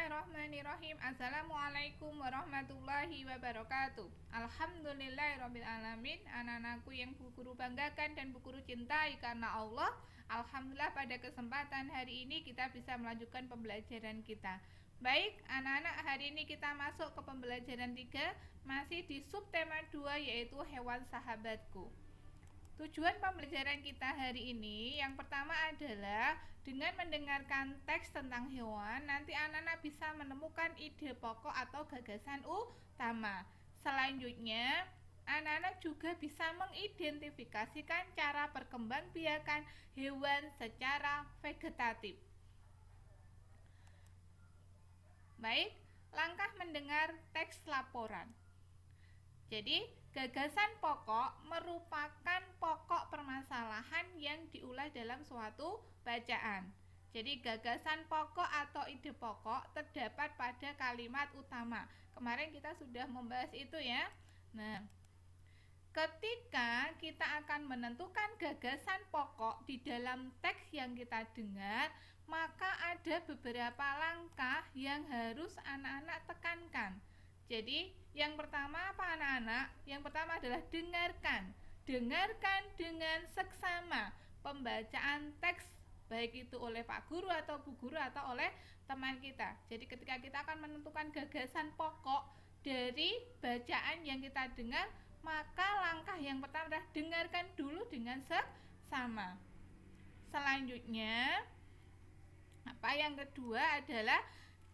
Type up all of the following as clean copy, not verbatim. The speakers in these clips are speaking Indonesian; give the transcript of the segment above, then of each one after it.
Bismillahirrahmanirrahim. Assalamualaikum warahmatullahi wabarakatuh. Alhamdulillahirrabbilalamin. Anak-anakku yang Bu Guru banggakan dan Bu Guru cintai karena Allah, alhamdulillah pada kesempatan hari ini kita bisa melanjutkan pembelajaran kita. Baik, anak-anak, hari ini kita masuk ke pembelajaran 3, masih di subtema 2, yaitu hewan sahabatku. Tujuan pembelajaran kita hari ini yang pertama adalah dengan mendengarkan teks tentang hewan, nanti anak-anak bisa menemukan ide pokok atau gagasan utama. Selanjutnya, anak-anak juga bisa mengidentifikasikan cara perkembangbiakan hewan secara vegetatif. Baik, langkah mendengar teks laporan. Jadi, gagasan pokok merupakan pokok permasalahan yang diulas dalam suatu bacaan. Jadi, gagasan pokok atau ide pokok terdapat pada kalimat utama. Kemarin kita sudah membahas itu ya. Nah, ketika kita akan menentukan gagasan pokok di dalam teks yang kita dengar, maka ada beberapa langkah yang harus anak-anak tekankan. Jadi, yang pertama apa anak-anak? Yang pertama adalah dengarkan. Dengarkan dengan seksama pembacaan teks, baik itu oleh Pak Guru atau Bu Guru atau oleh teman kita. Jadi, ketika kita akan menentukan gagasan pokok dari bacaan yang kita dengar, maka langkah yang pertama adalah dengarkan dulu dengan seksama. Selanjutnya, yang kedua adalah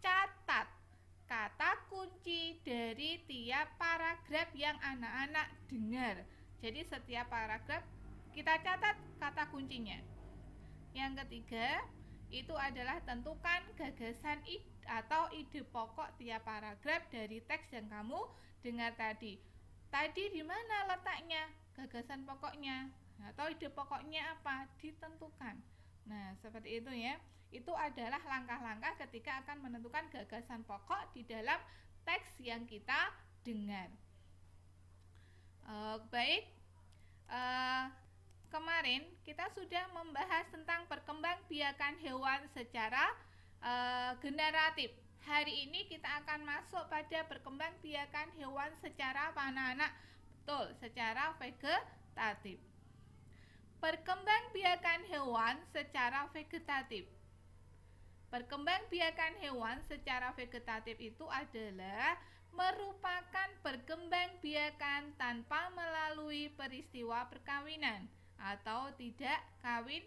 catat kata kunci dari tiap paragraf yang anak-anak dengar. Jadi setiap paragraf kita catat kata kuncinya. Yang ketiga, itu adalah tentukan gagasan atau ide pokok tiap paragraf dari teks yang kamu dengar tadi. Tadi di mana letaknya gagasan pokoknya atau ide pokoknya apa? Ditentukan. Nah, seperti itu ya. Itu adalah langkah-langkah ketika akan menentukan gagasan pokok di dalam teks yang kita dengar. Baik, kemarin kita sudah membahas tentang perkembangbiakan hewan secara generatif. Hari ini kita akan masuk pada perkembangbiakan hewan secara apa anak-anak? Betul, secara vegetatif. Perkembangbiakan hewan secara vegetatif. Perkembangbiakan hewan secara vegetatif itu adalah merupakan perkembangbiakan tanpa melalui peristiwa perkawinan atau tidak kawin.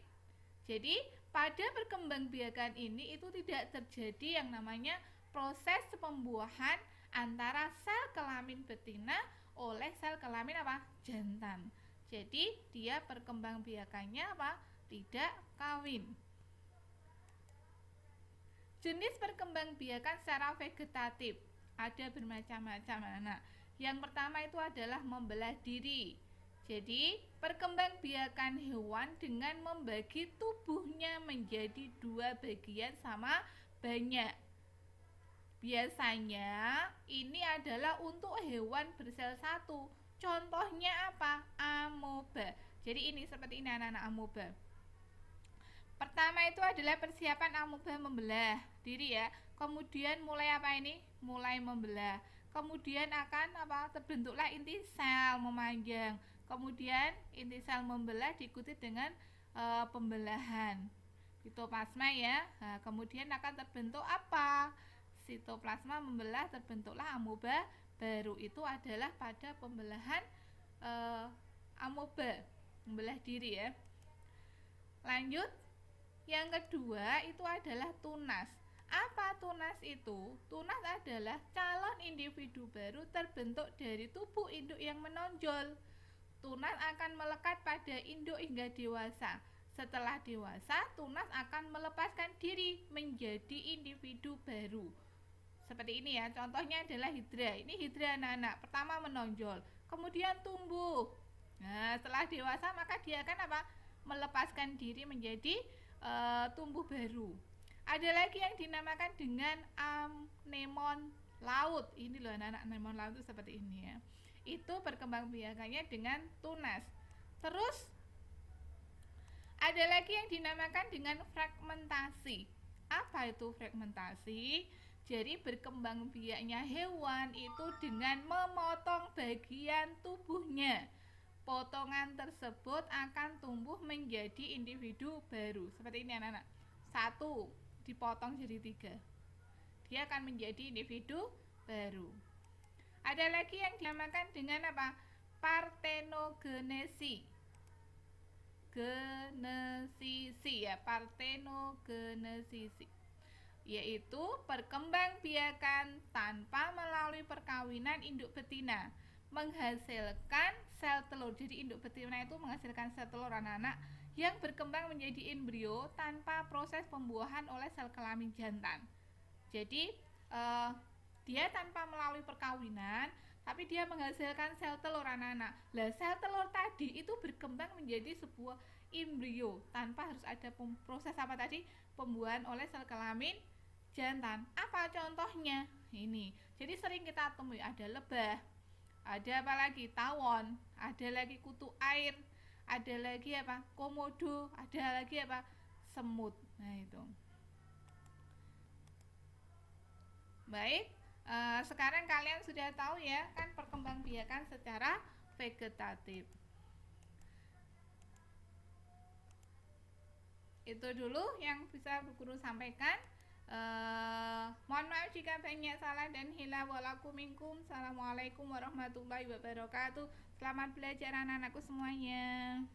Jadi, pada perkembangbiakan ini itu tidak terjadi yang namanya proses pembuahan antara sel kelamin betina oleh sel kelamin apa? Jantan. Jadi, dia perkembangbiakannya apa? Tidak kawin. Jenis perkembangbiakan secara vegetatif ada bermacam-macam anak. Yang pertama itu adalah membelah diri. Jadi, perkembangbiakan hewan dengan membagi tubuhnya menjadi dua bagian sama banyak. Biasanya ini adalah untuk hewan bersel satu. Contohnya apa? Amoeba. Jadi ini seperti ini anak-anak amoeba. Pertama itu adalah persiapan amoeba membelah diri ya. Kemudian mulai apa ini? Mulai membelah. Kemudian akan terbentuklah inti sel memanjang. Kemudian inti sel membelah diikuti dengan pembelahan sitoplasma ya. Nah, kemudian akan terbentuk apa? Sitoplasma membelah, terbentuklah amoeba baru. Itu adalah pada pembelahan amoeba membelah diri ya. Lanjut. Yang kedua itu adalah tunas. Apa tunas itu? Tunas adalah calon individu baru terbentuk dari tubuh induk yang menonjol. Tunas akan melekat pada induk hingga dewasa. Setelah dewasa, tunas akan melepaskan diri menjadi individu baru. Seperti ini ya, contohnya adalah hidra. Ini hidra anak-anak. Pertama menonjol, kemudian tumbuh. Nah, setelah dewasa maka dia akan melepaskan diri menjadi tumbuh baru. Ada lagi yang dinamakan dengan anemon laut. Ini loh anak-anak, anemon laut itu seperti ini ya. Itu perkembangbiakannya dengan tunas. Terus ada lagi yang dinamakan dengan fragmentasi. Apa itu fragmentasi? Jadi berkembang biaknya hewan itu dengan memotong bagian tubuhnya. Potongan tersebut akan tumbuh menjadi individu baru. Seperti ini anak-anak. 1 dipotong jadi 3. Dia akan menjadi individu baru. Ada lagi yang dinamakan dengan apa? Partenogenesi. Genesisi ya, partenogenesisi. Yaitu perkembangbiakan tanpa melalui perkawinan induk betina menghasilkan sel telur. Jadi induk betina itu menghasilkan sel telur anak-anak yang berkembang menjadi embrio tanpa proses pembuahan oleh sel kelamin jantan. Jadi dia tanpa melalui perkawinan, tapi dia menghasilkan sel telur anak-anak. Lah sel telur tadi itu berkembang menjadi sebuah embrio tanpa harus ada proses apa tadi? Pembuahan oleh sel kelamin jantan. Apa contohnya? Ini. Jadi sering kita temui ada lebah, ada apa lagi? Tawon, ada lagi kutu air, ada lagi apa? Komodo, ada lagi apa? Semut. Nah, itu. Baik, sekarang kalian sudah tahu ya kan perkembangbiakan secara vegetatif. Itu dulu yang bisa Bu Guru sampaikan. Mohon maaf jika banyak salah dan hilaf. Walakum minkum. Assalamualaikum warahmatullahi wabarakatuh. Selamat belajar anak-anakku semuanya.